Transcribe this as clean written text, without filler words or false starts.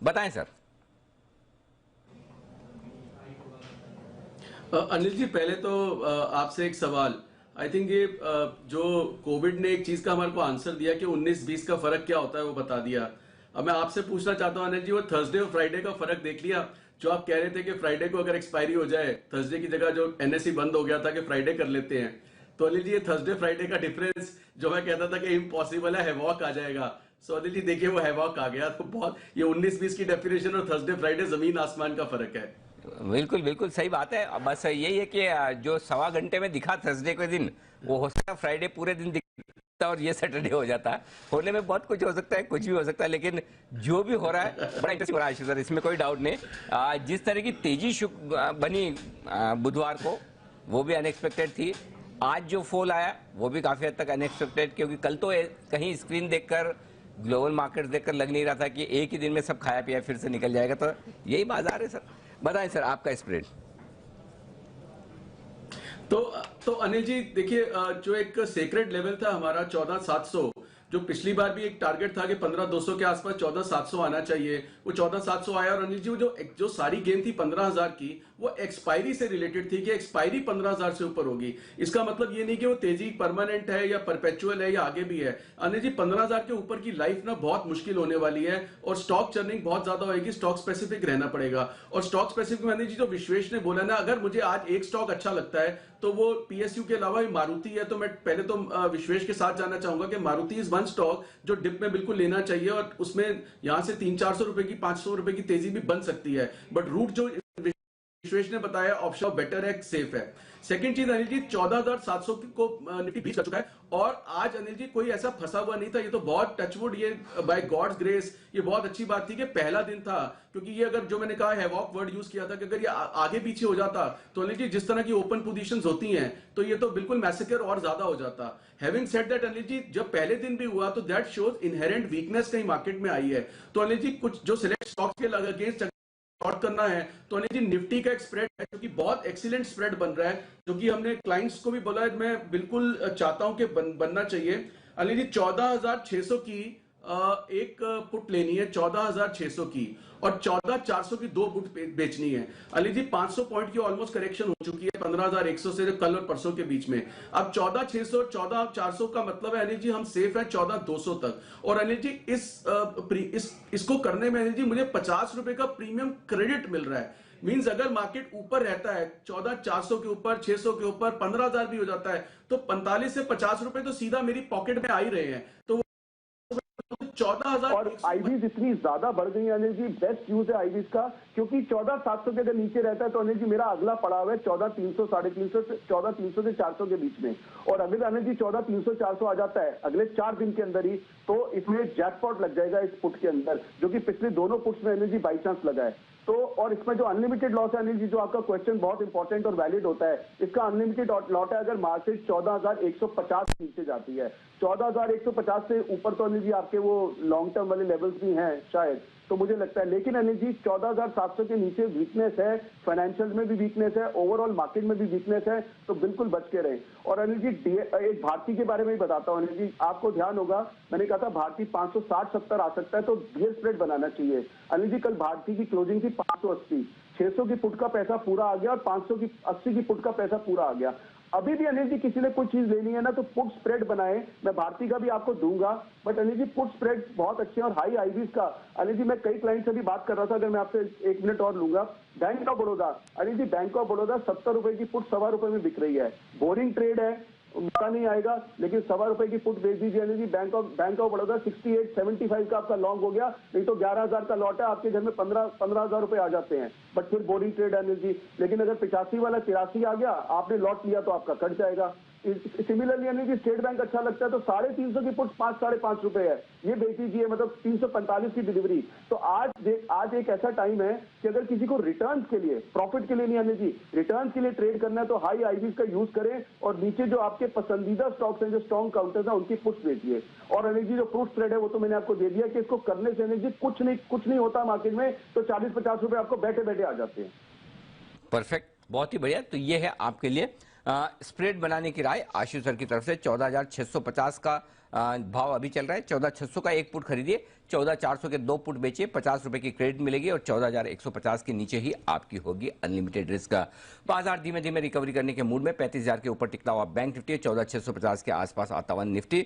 बताएं सर। अनिल जी, पहले तो आपसे एक सवाल। आई थिंक ये जो कोविड ने एक चीज का हमारे को आंसर दिया कि 19-20 का फर्क क्या होता है वो बता दिया। अब मैं आपसे पूछना चाहता हूं अनिल जी, वो थर्सडे और फ्राइडे का फर्क देख लिया? जो आप कह रहे थे कि फ्राइडे को अगर एक्सपायरी हो जाए, थर्सडे की जगह जो एनएसई बंद हो गया था कि फ्राइडे कर लेते हैं, तो अनिल जी ये थर्सडे फ्राइडे का डिफरेंस जो मैं कहता था कि इम्पॉसिबल है, हैवॉक आ जाएगा। सो अनिल जी देखिए वो हैवॉक आ गया। तो बहुत ये 19-20 की डेफिनेशन और थर्सडे फ्राइडे जमीन आसमान का फर्क है। बिल्कुल बिल्कुल सही बात है। अब बस यही है कि जो सवा घंटे में दिखा थर्सडे के दिन, वो हो सकता है फ्राइडे पूरे दिन दिखता है और ये सैटरडे हो जाता है। होने में बहुत कुछ हो सकता है, कुछ भी हो सकता है, लेकिन जो भी हो रहा है बड़ा इंटरेस्टिंग हो रहा है आशीष सर, इसमें कोई डाउट नहीं। जिस तरह की तेजी बनी बुधवार को, वो भी अनएक्सपेक्टेड थी। आज जो फॉल आया वो भी काफी हद तक अनएक्सपेक्टेड, क्योंकि कल तो कहीं स्क्रीन देखकर, ग्लोबल मार्केट देखकर लग नहीं रहा था कि एक ही दिन में सब खाया पिया फिर से निकल जाएगा। तो यही बाजार है सर। बताएं सर आपका स्प्रेड। तो तो अनिल जी देखिए, जो एक सेक्रेट लेवल था हमारा 14,700, जो पिछली बार भी एक टारगेट था कि 15,200 के आसपास 14,700 आना चाहिए, वो 14,700 आया। और अनिल जी वो जो सारी गेम थी 15,000 की, वो एक्सपायरी से रिलेटेड थी कि एक्सपायरी 15,000 से ऊपर होगी। इसका मतलब ये नहीं कि वो तेजी परमानेंट है या परपेचुअल है या आगे भी है। अनिल जी 15,000 के ऊपर की लाइफ ना बहुत मुश्किल होने वाली है और स्टॉक चर्निंग बहुत ज्यादा होगी। स्टॉक स्पेसिफिक रहना पड़ेगा। और स्टॉक स्पेसिफिक में अनिल जी जो विश्वेश ने बोला ना, अगर मुझे आज एक स्टॉक अच्छा लगता है तो वो पीएसयू के अलावा मारुति है। तो मैं पहले तो विश्वेश के साथ जानना चाहूंगा कि मारुति इज वन स्टॉक जो डिप में बिल्कुल लेना चाहिए, और उसमें यहां से 300-400 रुपए की, 500 रुपए की तेजी भी बन सकती है। बट रूट जो विश्वेश ने बताया ऑप्शन बेटर है, सेफ है। सेकंड चीज अनिल जी, 14,700 को निफ्टी बीच कर चुका है। और आज अनिल जी कोई ऐसा फंसा हुआ नहीं था। ये तो बहुत टचवुड, ये बाय गॉड्स ग्रेस, ये बहुत अच्छी बात थी कि पहला दिन था। क्योंकि ये अगर जो मैंने कहा हैवॉक वर्ड यूज किया था कि अगर ये आगे पीछे हो जाता तो अनिल जी जिस तरह की ओपन पोजीशंस होती हैं तो ये तो बिल्कुल मैसेकर और ज्यादा हो जाता। Having said that Anil ji, जब पहले दिन भी हुआ तो दैट शोज इनहेरेंट वीकनेस कहीं मार्केट में आई है। तो अनिल जी कुछ जो सिलेक्ट स्टॉक्स के अगेंस्ट शॉर्ट करना है तो अनिल जी निफ्टी का एक स्प्रेड है जो कि बहुत एक्सीलेंट स्प्रेड बन रहा है, जो कि हमने क्लाइंट्स को भी बोला है, मैं बिल्कुल चाहता हूं कि बनना चाहिए। अनिल जी 14,600 की एक पुट लेनी है, 14,600 की, और 14,400 की दो पुट बेचनी है। अली जी 500 पॉइंट की ऑलमोस्ट करेक्शन हो चुकी है 15,100 से कल और परसों के बीच में। अब 14,600 और 14,400 का मतलब है अनिल जी हम सेफ है 14,200 तक। और अनिल जी इसको करने में अनिल जी मुझे 50 रुपए का प्रीमियम क्रेडिट मिल रहा है। मींस अगर मार्केट ऊपर रहता है 14,400 के ऊपर, 600 के ऊपर, 15,000 भी हो जाता है, तो 45 से 50 रुपए तो सीधा मेरी पॉकेट में आ ही रहे हैं। तो 14,000 और आईवीज इतनी ज्यादा बढ़ गई है अनिल जी, बेस्ट यूज है आईवीज का, क्योंकि 14,700 के अगर नीचे रहता है तो अनिल जी मेरा अगला पड़ाव है 14,300, 350 से 14,300 से 400 के बीच में। और अगर अनिल जी 14,300, 400 आ जाता है अगले 4 दिन के अंदर ही, तो इसमें जैकपॉट लग जाएगा इस पुट के अंदर, जो कि पिछले दोनों पुट्स में अनिल जी बाई चांस लगा है। तो और इसमें जो अनलिमिटेड लॉस है अनिल जी, जो आपका क्वेश्चन बहुत इंपॉर्टेंट और वैलिड होता है, इसका अनलिमिटेड लॉट है अगर मार्केट 14,150 नीचे जाती है। 14,150 से ऊपर तो अनिल जी आपके वो लॉन्ग टर्म वाले लेवल्स भी हैं शायद, तो मुझे लगता है। लेकिन अनिल जी 14,700 के नीचे वीकनेस है, फाइनेंशियल में भी वीकनेस है, ओवरऑल मार्केट में भी वीकनेस है, तो बिल्कुल बच के रहे। और अनिल जी एक भारती के बारे में ही बताता हूं अनिल जी, आपको ध्यान होगा मैंने कहा था भारती 560-70 आ सकता है तो बियर स्प्रेड बनाना चाहिए। अनिल जी कल भारती की क्लोजिंग थी 580, 600 की पुट का पैसा पूरा आ गया और 580 की पुट का पैसा पूरा आ गया। अभी भी अनिल जी किसी ने कुछ चीज लेनी है ना तो पुट स्प्रेड बनाए, मैं भारती का भी आपको दूंगा, but Anil ji put spread बहुत अच्छे हैं। और हाई आईवीज का अनिल जी मैं कई क्लाइंट से भी बात कर रहा था, अगर मैं आपसे 1 मिनट और लूंगा। Bank of Baroda Anil ji, bank of Baroda 70 रुपए की पुट ₹1.25 में बिक रही है, बोरिंग ट्रेड है, मौका नहीं आएगा, लेकिन ₹1.25 की पुट बेच दीजिए अनिल जी। बैंक ऑफ बड़ौदा 68-75 का आपका लॉन्ग हो गया, नहीं तो 11,000 का लॉट है, आपके घर में 15,000 रुपए आ जाते हैं, बट फिर बोरिंग ट्रेड है अनिल जी। लेकिन अगर 85 वाला 83 आ गया, आपने लॉट लिया तो आपका कट जाएगा। Similarly Anil ji state bank अच्छा लगता है तो 350 की पुट 5-5.5 रुपए है, ये बेच दीजिए, मतलब 345 की डिलीवरी। तो आज एक ऐसा टाइम है कि अगर किसी को रिटर्न्स के लिए, प्रॉफिट के लिए नहीं अनिल जी, रिटर्न्स के लिए ट्रेड करना है तो हाई आईवीज का यूज करें और नीचे जो आपके पसंदीदा स्टॉक्स हैं, जो स्ट्रॉन्ग काउंटर्स हैं, उनकी पुट्स बेचिए। और अनिल जी जो फ्रूट ट्रेड है वो तो मैंने आपको दे दिया कि इसको करने से अनिल जी कुछ नहीं होता मार्केट में, तो 40-50 रुपए आपको बैठे बैठे आ जाते हैं। परफेक्ट, बहुत ही बढ़िया। तो ये है आपके लिए स्प्रेड बनाने की राय आशीष सर की तरफ से। 14,650 का भाव अभी चल रहा है 14,600 का एक पुट खरीदिए, 14,400 के 2 पुट बेचिए, 50 रुपए की क्रेडिट मिलेगी और 14,150 के नीचे ही आपकी होगी अनलिमिटेड रिस्क का। बाजार धीमे धीमे रिकवरी करने के मूड में 35,000 के ऊपर टिकता हुआ बैंक निफ्टी 14,650 के आसपास आता हुआ निफ्टी।